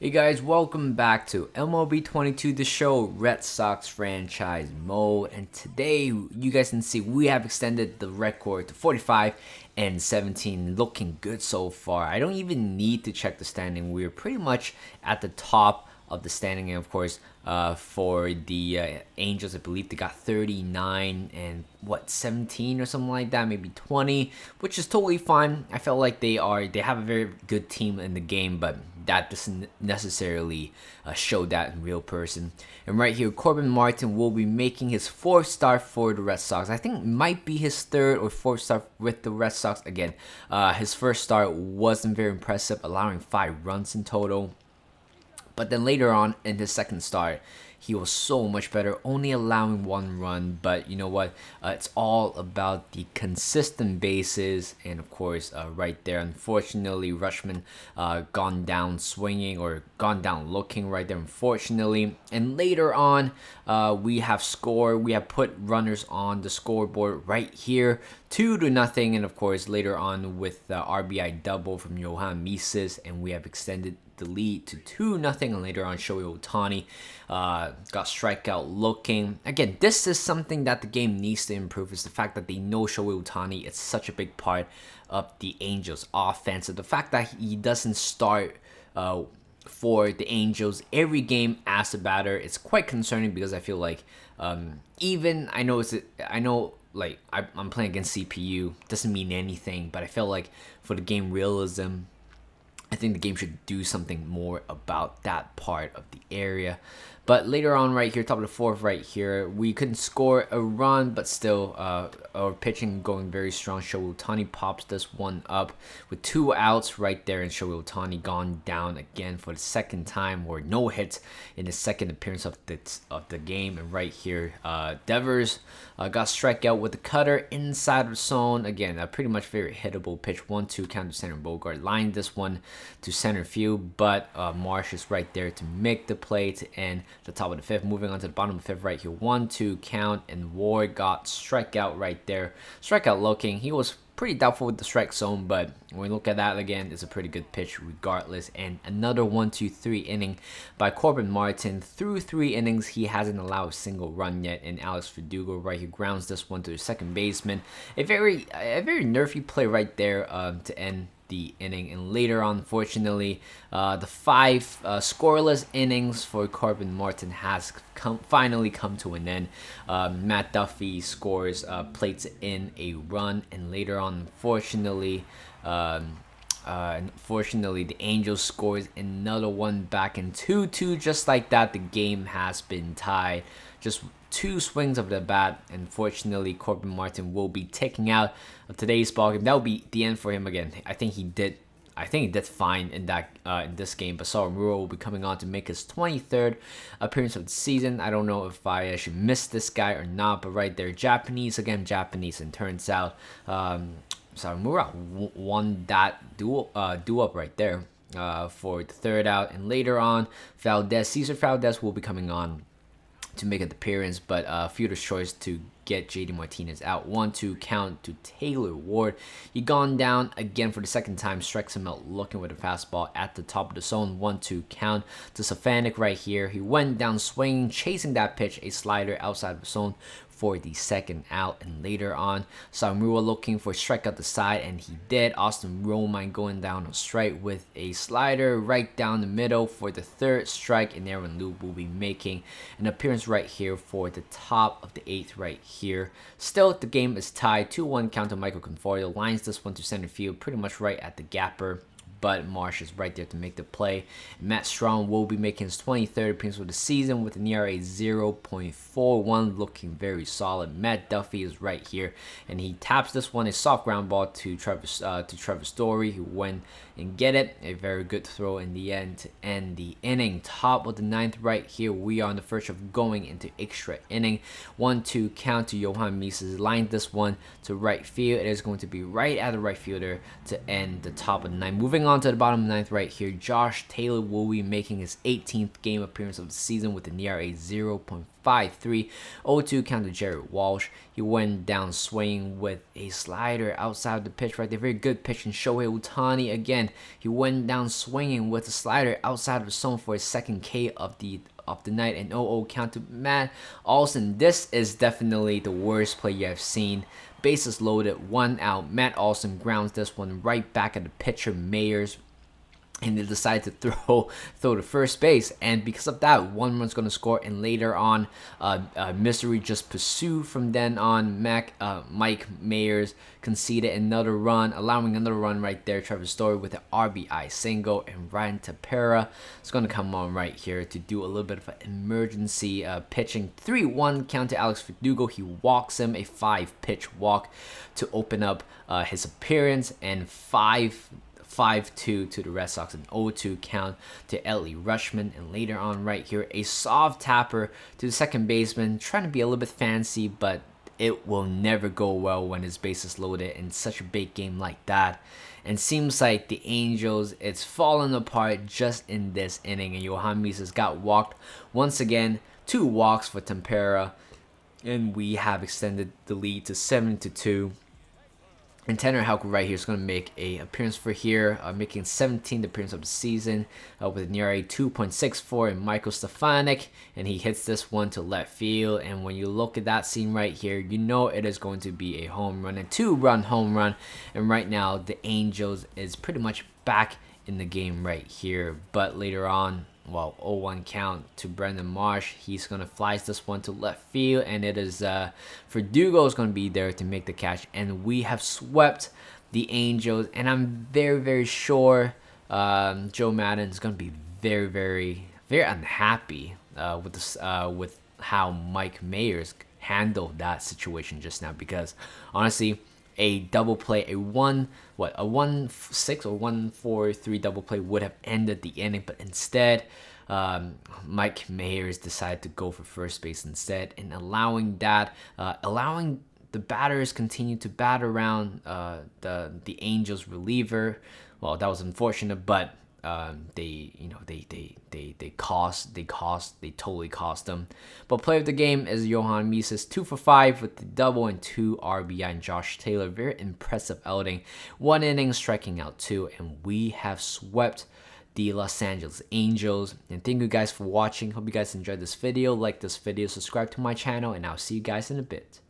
Hey guys, welcome back to MLB 22, the show, Red Sox franchise mode. And today, you guys can see we have extended the record to 45 and 17, looking good so far. I don't even need to check the standing. We're pretty much at the top of the standing, and of course, for the Angels, I believe they got 39 and 17 or something like that, maybe 20, which is totally fine. I felt like they have a very good team in the game, but that doesn't necessarily show that in real person. And right here, Corbin Martin will be making his fourth start for the Red Sox. I think it might be his third or fourth start with the Red Sox. Again, his first start wasn't very impressive, allowing 5 runs in total. But then later on in his second start, he was so much better, only allowing 1 run. But you know what? It's all about the consistent bases. And of course, right there, unfortunately, Rushman gone down swinging or gone down looking right there, unfortunately. And later on, we have scored. We have put runners on the scoreboard right here, 2-0. And of course, later on with the RBI double from Yohan Mises, and we have extended the lead to 2-0. And later on, Shohei Ohtani got strikeout looking. Again, this is something that the game needs to improve, is the fact that they know Shohei Ohtani is such a big part of the Angels offense. And the fact that he doesn't start for the Angels every game as a batter, it's quite concerning, because I feel like even I know like I'm playing against CPU, doesn't mean anything, but I feel like for the game realism, I think the game should do something more about that part of the area. But later on right here, top of the fourth right here, we couldn't score a run, but still our pitching going very strong. Shohei Ohtani pops this one up with 2 outs right there, and Shohei Ohtani gone down again for the second time, or no hits in his second appearance of the game. And right here, Devers got strikeout with the cutter inside of the zone. Again, a pretty much very hittable pitch. 1-2 count to center. Bogart lined this one to center field, but Marsh is right there to make the play to end the top of the fifth. Moving on to the bottom of the fifth right here, 1-2 count, and Ward got strikeout right there. Strikeout looking. He was pretty doubtful with the strike zone, but when we look at that again, it's a pretty good pitch regardless. And another 1-2-3 inning by Corbin Martin. Through 3 innings, he hasn't allowed a single run yet, and Alex Verdugo right here grounds this one to the second baseman. A very nervy play right there to end the inning. And later on, unfortunately, the 5 scoreless innings for Corbin Martin has finally come to an end. Matt Duffy scores, plates in a run, and later on, unfortunately, the Angels scores another one back in 2-2. Just like that, the game has been tied. Just 2 swings of the bat. Unfortunately, Corbin Martin will be taking out of today's ballgame. That will be the end for him again. I think he did fine in this game. But Sawamura will be coming on to make his 23rd appearance of the season. I don't know if I should miss this guy or not, but right there, Japanese, and turns out Sawamura won that do-up right there for the 3rd out. And later on, Cesar Valdez will be coming on to make an appearance, but fielder's choice to get JD Martinez out. 1-2 count to Taylor Ward. He gone down again for the second time, strikes him out looking with a fastball at the top of the zone. 1-2 count to Stefanik right here. He went down swinging, chasing that pitch, a slider outside of the zone for the second out. And later on, Sawamura looking for a strike out the side, and he did. Austin Romine going down a strike with a slider right down the middle for the 3rd strike, and Aaron Loup will be making an appearance right here for the top of the 8th right here. Still, the game is tied. 2-1 count to Michael Conforto. Lines this one to center field, pretty much right at the gapper, but Marsh is right there to make the play. Matt Strong will be making his 23rd appearance of the season with an ERA 0.41, looking very solid. Matt Duffy is right here, and he taps this one, a soft ground ball to Trevor Story, who went and get it. A very good throw in the end to end the inning. Top of the 9th right here, we are on the verge of going into extra inning. 1-2 count to Yohan Mises. Lined this one to right field. It is going to be right at the right fielder to end the top of the 9th. Moving on to the bottom of the ninth right here, Josh Taylor will be making his 18th game appearance of the season with an ERA 0.53. 0-2 count to Jared Walsh. He went down swinging with a slider outside the pitch right there. Very good pitch. And Shohei Ohtani again, he went down swinging with a slider outside of the zone for his second K of the night, and 0-0 count to Matt Olson. This is definitely the worst play I've seen. Bases loaded, 1 out. Matt Olson grounds this one right back at the pitcher Mayers, and they decide to throw to first base, and because of that, 1 run's going to score. And later on, Misery just pursued from then on. Mike Mayers conceded another run, allowing another run right there. Trevor Story with an RBI single, and Ryan Tepera is going to come on right here to do a little bit of an emergency pitching. 3-1 count to Alex Verdugo. He walks him, a 5-pitch walk to open up his appearance, and 5-2 to the Red Sox, an 0-2 count to Ellie Rushman. And later on right here, a soft tapper to the second baseman, trying to be a little bit fancy, but it will never go well when his base is loaded in such a big game like that. And seems like the Angels, it's falling apart just in this inning, and Yohan Mises got walked once again. 2 walks for Tempera, and we have extended the lead to 7-2. And Tanner Houck right here is going to make an appearance for here, making 17th appearance of the season with an ERA 2.64. And Michael Stefanik, and he hits this one to left field. And when you look at that scene right here, you know it is going to be a home run, a 2-run home run. And right now, the Angels is pretty much back in the game right here. But later on, well, 0-1 count to Brendan Marsh. He's going to flies this one to left field, and it is Verdugo is going to be there to make the catch. And we have swept the Angels, and I'm very, very sure Joe Madden is going to be very, very, very unhappy with this, with how Mike Mayers handled that situation just now, because honestly, a double play, a 1-6 or 1-4-3 double play would have ended the inning, but instead, Mike Mayers decided to go for first base instead, and allowing the batters continue to bat around the Angels reliever. Well, that was unfortunate, but they totally cost them. But play of the game is Yohan Mises, 2 for 5 with the double and 2 RBI. And Josh Taylor, very impressive outing, 1 inning striking out 2, and we have swept the Los Angeles Angels. And thank you guys for watching. Hope you guys enjoyed this video. Like this video, subscribe to my channel, and I'll see you guys in a bit.